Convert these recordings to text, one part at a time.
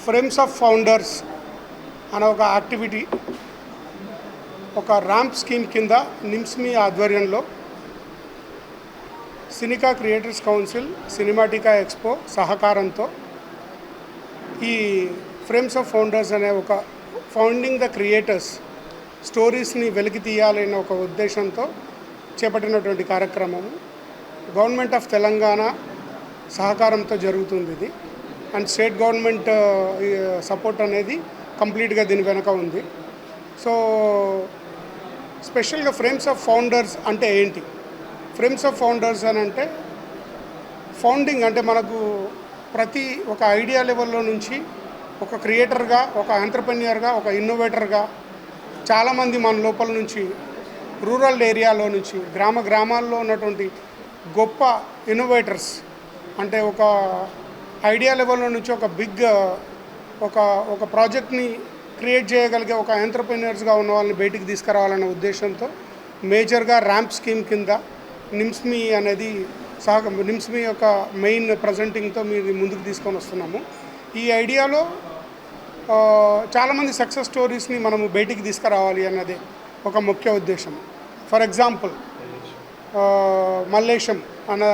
Frames of founders అనే ఒక activity ఒక ర్యాంప్ స్కీమ్ కింద నిమ్స్మీ ఆధ్వర్యంలో సినికా క్రియేటర్స్ కౌన్సిల్ సినిమాటికా ఎక్స్పో సహకారంతో ఈ ఫ్రేమ్స్ ఆఫ్ ఫౌండర్స్ అనే ఒక ఫౌండింగ్ ద క్రియేటర్స్ స్టోరీస్ని వెలికి తీయాలనే ఒక ఉద్దేశంతో చేపట్టినటువంటి కార్యక్రమము గవర్నమెంట్ ఆఫ్ తెలంగాణ సహకారంతో జరుగుతుంది ఇది. అండ్ స్టేట్ గవర్నమెంట్ సపోర్ట్ అనేది కంప్లీట్గా దీని వెనక ఉంది. సో స్పెషల్గా ఫ్రేమ్స్ ఆఫ్ ఫౌండర్స్ అంటే ఏంటి? ఫ్రేమ్స్ ఆఫ్ ఫౌండర్స్ అని అంటే ఫౌండింగ్ అంటే మనకు ప్రతి ఒక ఐడియా లెవెల్లో నుంచి ఒక క్రియేటర్గా, ఒక ఎంటర్‌ప్రెన్యూర్‌గా, ఒక ఇన్నోవేటర్గా చాలామంది మన లోపల నుంచి రూరల్ ఏరియాలో నుంచి గ్రామాల్లో ఉన్నటువంటి గొప్ప ఇన్నోవేటర్స్ అంటే ఒక ఐడియా లెవెల్లో నుంచి ఒక బిగ్ ఒక ప్రాజెక్ట్ని క్రియేట్ చేయగలిగే ఒక ఎంటర్‌ప్రెన్యూర్స్గా ఉన్న వాళ్ళని బయటికి తీసుకురావాలనే ఉద్దేశంతో మేజర్గా ర్యాంప్ స్కీమ్ కింద నిమ్స్మీ అనేది నిమ్స్మీ యొక్క మెయిన్ ప్రజెంటింగ్తో మీరు ముందుకు తీసుకొని వస్తున్నాము. ఈ ఐడియాలో చాలామంది సక్సెస్ స్టోరీస్ని మనము బయటికి తీసుకురావాలి అన్నది ఒక ముఖ్య ఉద్దేశం. ఫర్ ఎగ్జాంపుల్ మల్లేశం అన్న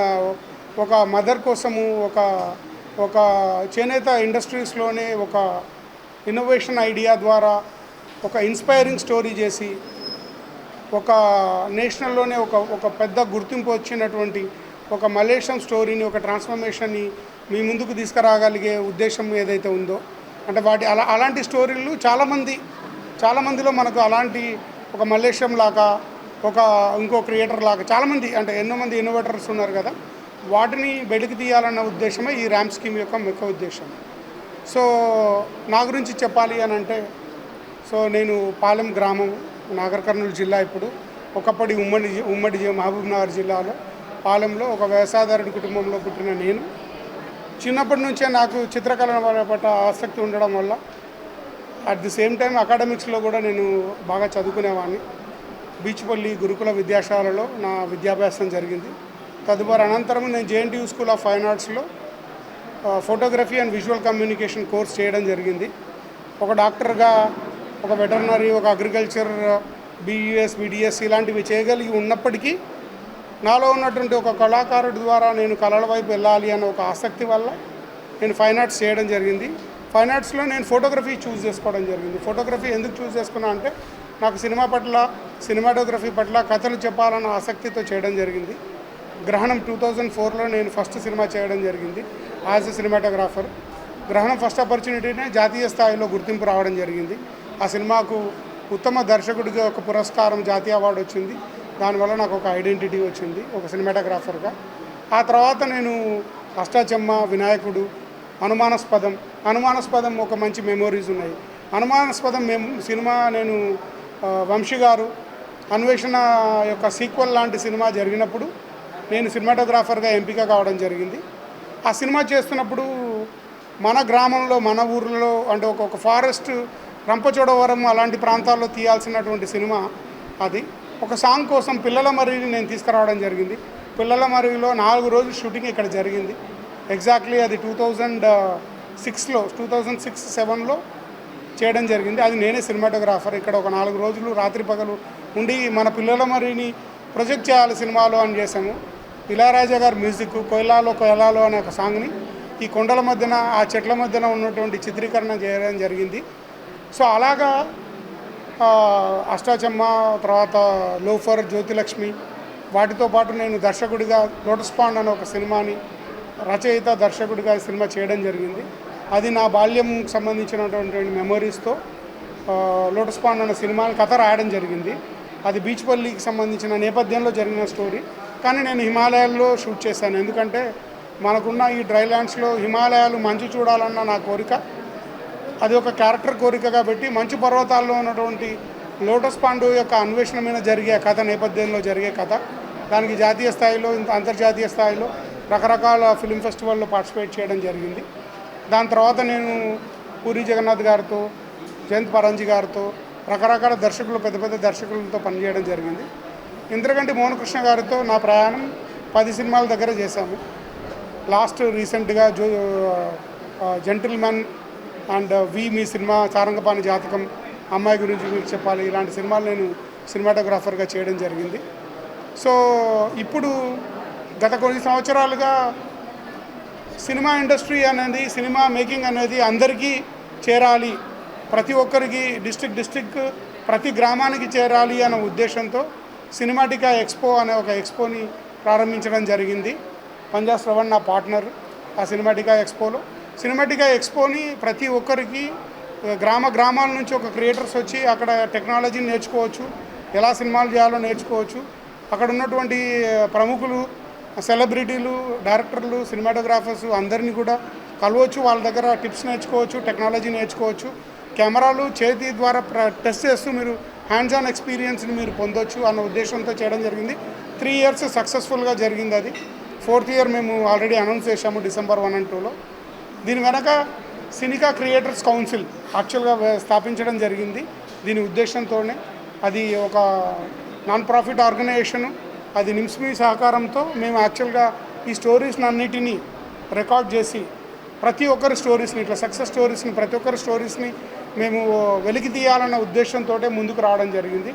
ఒక మదర్ కోసము ఒక చేనేత ఇండస్ట్రీస్లోనే ఒక ఇన్నోవేషన్ ఐడియా ద్వారా ఒక ఇన్స్పైరింగ్ స్టోరీ చేసి ఒక నేషనల్లోనే ఒక పెద్ద గుర్తింపు వచ్చినటువంటి ఒక మలేషియం స్టోరీని, ఒక ట్రాన్స్ఫర్మేషన్ని మీ ముందుకు తీసుకురాగలిగే ఉద్దేశం ఏదైతే ఉందో అంటే అలాంటి స్టోరీలు చాలామందిలో మనకు అలాంటి ఒక మలేషియం లాగా ఇంకో క్రియేటర్ లాగా చాలామంది అంటే ఎన్నో మంది ఇన్నోవేటర్స్ ఉన్నారు కదా, వాటిని వెలికి తీయాలన్న ఉద్దేశమే ఈ ర్యాంప్ స్కీమ్ యొక్క ముఖ్య ఉద్దేశం. సో నా గురించి చెప్పాలి అని అంటే నేను పాలెం గ్రామం, నాగర్ కర్నూలు జిల్లా. ఇప్పుడు ఒకప్పటి ఉమ్మడి మహబూబ్నగర్ జిల్లాలో పాలెంలో ఒక వ్యవసాయదారుడి కుటుంబంలో పుట్టిన నేను చిన్నప్పటి నుంచే నాకు చిత్రకళ పట్ల ఆసక్తి ఉండడం వల్ల అట్ ది సేమ్ టైం అకాడమిక్స్లో కూడా నేను బాగా చదువుకునేవాడిని. బీచ్పల్లి గురుకుల విద్యాశాలలో నా విద్యాభ్యాసం జరిగింది. తదుపరి అనంతరం నేను జేఎన్టీయూ స్కూల్ ఆఫ్ ఫైన్ ఆర్ట్స్లో photography and visual communication course చేయడం జరిగింది. ఒక డాక్టర్గా, ఒక వెటర్నరీ, ఒక అగ్రికల్చర్, బీయూఎస్, బీడీఎస్ ఇలాంటివి చేయగలిగి ఉన్నప్పటికీ నాలో ఉన్నటువంటి ఒక కళాకారుడి ద్వారా నేను కళల వైపు వెళ్ళాలి అన్న ఒక ఆసక్తి వల్ల నేను ఫైన్ ఆర్ట్స్ చేయడం జరిగింది. ఫైన్ ఆర్ట్స్లో నేను ఫోటోగ్రఫీ చూస్ చేసుకోవడం జరిగింది. ఫోటోగ్రఫీ ఎందుకు చూస్ చేసుకున్నా అంటే నాకు సినిమాటోగ్రఫీ పట్ల కథలు చెప్పాలన్న ఆసక్తితో చేయడం జరిగింది. గ్రహణం 2004లో నేను ఫస్ట్ సినిమా చేయడం జరిగింది యాజ్ ఎ సినిమాటోగ్రాఫర్. గ్రహణం ఫస్ట్ ఆపర్చునిటీనే జాతీయ స్థాయిలో గుర్తింపు రావడం జరిగింది. ఆ సినిమాకు ఉత్తమ దర్శకుడిగా ఒక పురస్కారం, జాతీయ అవార్డు వచ్చింది. దానివల్ల నాకు ఒక ఐడెంటిటీ వచ్చింది ఒక సినిమాటోగ్రాఫర్గా. ఆ తర్వాత నేను అష్టాచెమ్మ, వినాయకుడు, అనుమానాస్పదం ఒక మంచి మెమోరీస్ ఉన్నాయి. అనుమానాస్పదం సినిమా నేను వంశీ గారు అన్వేషణ యొక్క సీక్వెల్ లాంటి సినిమా జరిగినప్పుడు నేను సినిమాటోగ్రాఫర్గా ఎంపిక కావడం జరిగింది. ఆ సినిమా చేస్తున్నప్పుడు మన గ్రామంలో, మన ఊర్లో అంటే ఒక ఫారెస్ట్, రంపచోడవరం అలాంటి ప్రాంతాల్లో తీయాల్సినటువంటి సినిమా అది. ఒక సాంగ్ కోసం పిల్లల మర్రిని నేను తీసుకురావడం జరిగింది. పిల్లల మర్రిలో 4 రోజులు షూటింగ్ ఇక్కడ జరిగింది. ఎగ్జాక్ట్లీ అది 2006-7లో చేయడం జరిగింది. అది నేనే సినిమాటోగ్రాఫర్. ఇక్కడ ఒక 4 రోజులు రాత్రి పగలు ఉండి మన పిల్లల మర్రిని ప్రొజెక్ట్ చేయాలి సినిమాలో అని చేశాము. ఇళయరాజా గారు మ్యూజిక్, కొయలాలో అనే ఒక సాంగ్ని ఈ కొండల మధ్యన, ఆ చెట్ల మధ్యన ఉన్నటువంటి చిత్రీకరణ చేయడం జరిగింది. సో అలాగా అష్టాచెమ్మ, తర్వాత లోఫర్, జ్యోతిలక్ష్మి వాటితో పాటు నేను దర్శకుడిగా లోటస్ పాండ్ అనే ఒక సినిమాని రచయిత, దర్శకుడిగా సినిమా చేయడం జరిగింది. అది నా బాల్యంకి సంబంధించినటువంటి మెమొరీస్తో లోటస్ పాండ్ అనే సినిమాని కథ రాయడం జరిగింది. అది బీచ్పల్లికి సంబంధించిన నేపథ్యంలో జరిగిన స్టోరీ. కానీ నేను హిమాలయాల్లో షూట్ చేశాను. ఎందుకంటే మనకున్న ఈ డ్రై ల్యాండ్స్లో హిమాలయాలు మంచు చూడాలన్న నా కోరిక. అది ఒక క్యారెక్టర్ కోరికగా పెట్టి మంచు పర్వతాల్లో ఉన్నటువంటి లోటస్ పాండ్ యొక్క అన్వేషణ మీద జరిగే కథ, నేపథ్యంలో జరిగే కథ, దానికి జాతీయ స్థాయిలో, అంతర్జాతీయ స్థాయిలో రకరకాల ఫిల్మ్ ఫెస్టివల్లో పార్టిసిపేట్ చేయడం జరిగింది. దాని తర్వాత నేను పూరి జగన్నాథ్ గారితో, జయంత్ పరంజీ గారితో, రకరకాల దర్శకులు, పెద్ద పెద్ద దర్శకులతో పనిచేయడం జరిగింది. ఇంద్రగంటి మోహనకృష్ణ గారితో నా ప్రయాణం 10 సినిమాల దగ్గర చేశాము. లాస్ట్ రీసెంట్గా జెంటిల్మెన్, అండ్ మీ సినిమా సారంగపాణి జాతకం, అమ్మాయి గురించి మీకు చెప్పాలి, ఇలాంటి సినిమాలు నేను సినిమాటోగ్రాఫర్గా చేయడం జరిగింది. సో ఇప్పుడు గత కొన్ని సంవత్సరాలుగా సినిమా ఇండస్ట్రీ అనేది, సినిమా మేకింగ్ అనేది అందరికీ చేరాలి, ప్రతి ఒక్కరికి డిస్ట్రిక్ట్ ప్రతి గ్రామానికి చేరాలి అనే ఉద్దేశంతో సినిమాటికా ఎక్స్పో అనే ఒక ఎక్స్పోని ప్రారంభించడం జరిగింది. పంజా శ్రవణ్ నా పార్ట్నర్ ఆ సినిమాటికా ఎక్స్పోని ప్రతి ఒక్కరికి గ్రామాల నుంచి ఒక క్రియేటర్స్ వచ్చి అక్కడ టెక్నాలజీని నేర్చుకోవచ్చు, ఎలా సినిమాలు చేయాలో నేర్చుకోవచ్చు. అక్కడ ఉన్నటువంటి ప్రముఖులు, సెలబ్రిటీలు, డైరెక్టర్లు, సినిమాటోగ్రాఫర్స్ అందరినీ కూడా కలవచ్చు, వాళ్ళ దగ్గర టిప్స్ నేర్చుకోవచ్చు, టెక్నాలజీ నేర్చుకోవచ్చు. కెమెరాలు చేతి ద్వారా టెస్ట్ చేస్తూ మీరు హ్యాండ్స్ ఆన్ ఎక్స్పీరియన్స్ని మీరు పొందొచ్చు అన్న ఉద్దేశంతో చేయడం జరిగింది. 3 years సక్సెస్ఫుల్గా జరిగింది. అది 4th year మేము ఆల్రెడీ అనౌన్స్ చేశాము December 1 and 2లో. దీని వెనక సినికా క్రియేటర్స్ కౌన్సిల్ యాక్చువల్గా స్థాపించడం జరిగింది. దీని ఉద్దేశంతోనే అది ఒక నాన్ ప్రాఫిట్ ఆర్గనైజేషను, అది నిమ్స్మీ సహకారంతో మేము యాక్చువల్గా ఈ స్టోరీస్ని అన్నిటినీ రికార్డ్ చేసి ప్రతి ఒక్కరి స్టోరీస్ని, ఇట్లా సక్సెస్ స్టోరీస్ని, ప్రతి ఒక్కరి స్టోరీస్ని మేము వెలికి తీయాలన్న ఉద్దేశంతో ముందుకు రావడం జరిగింది.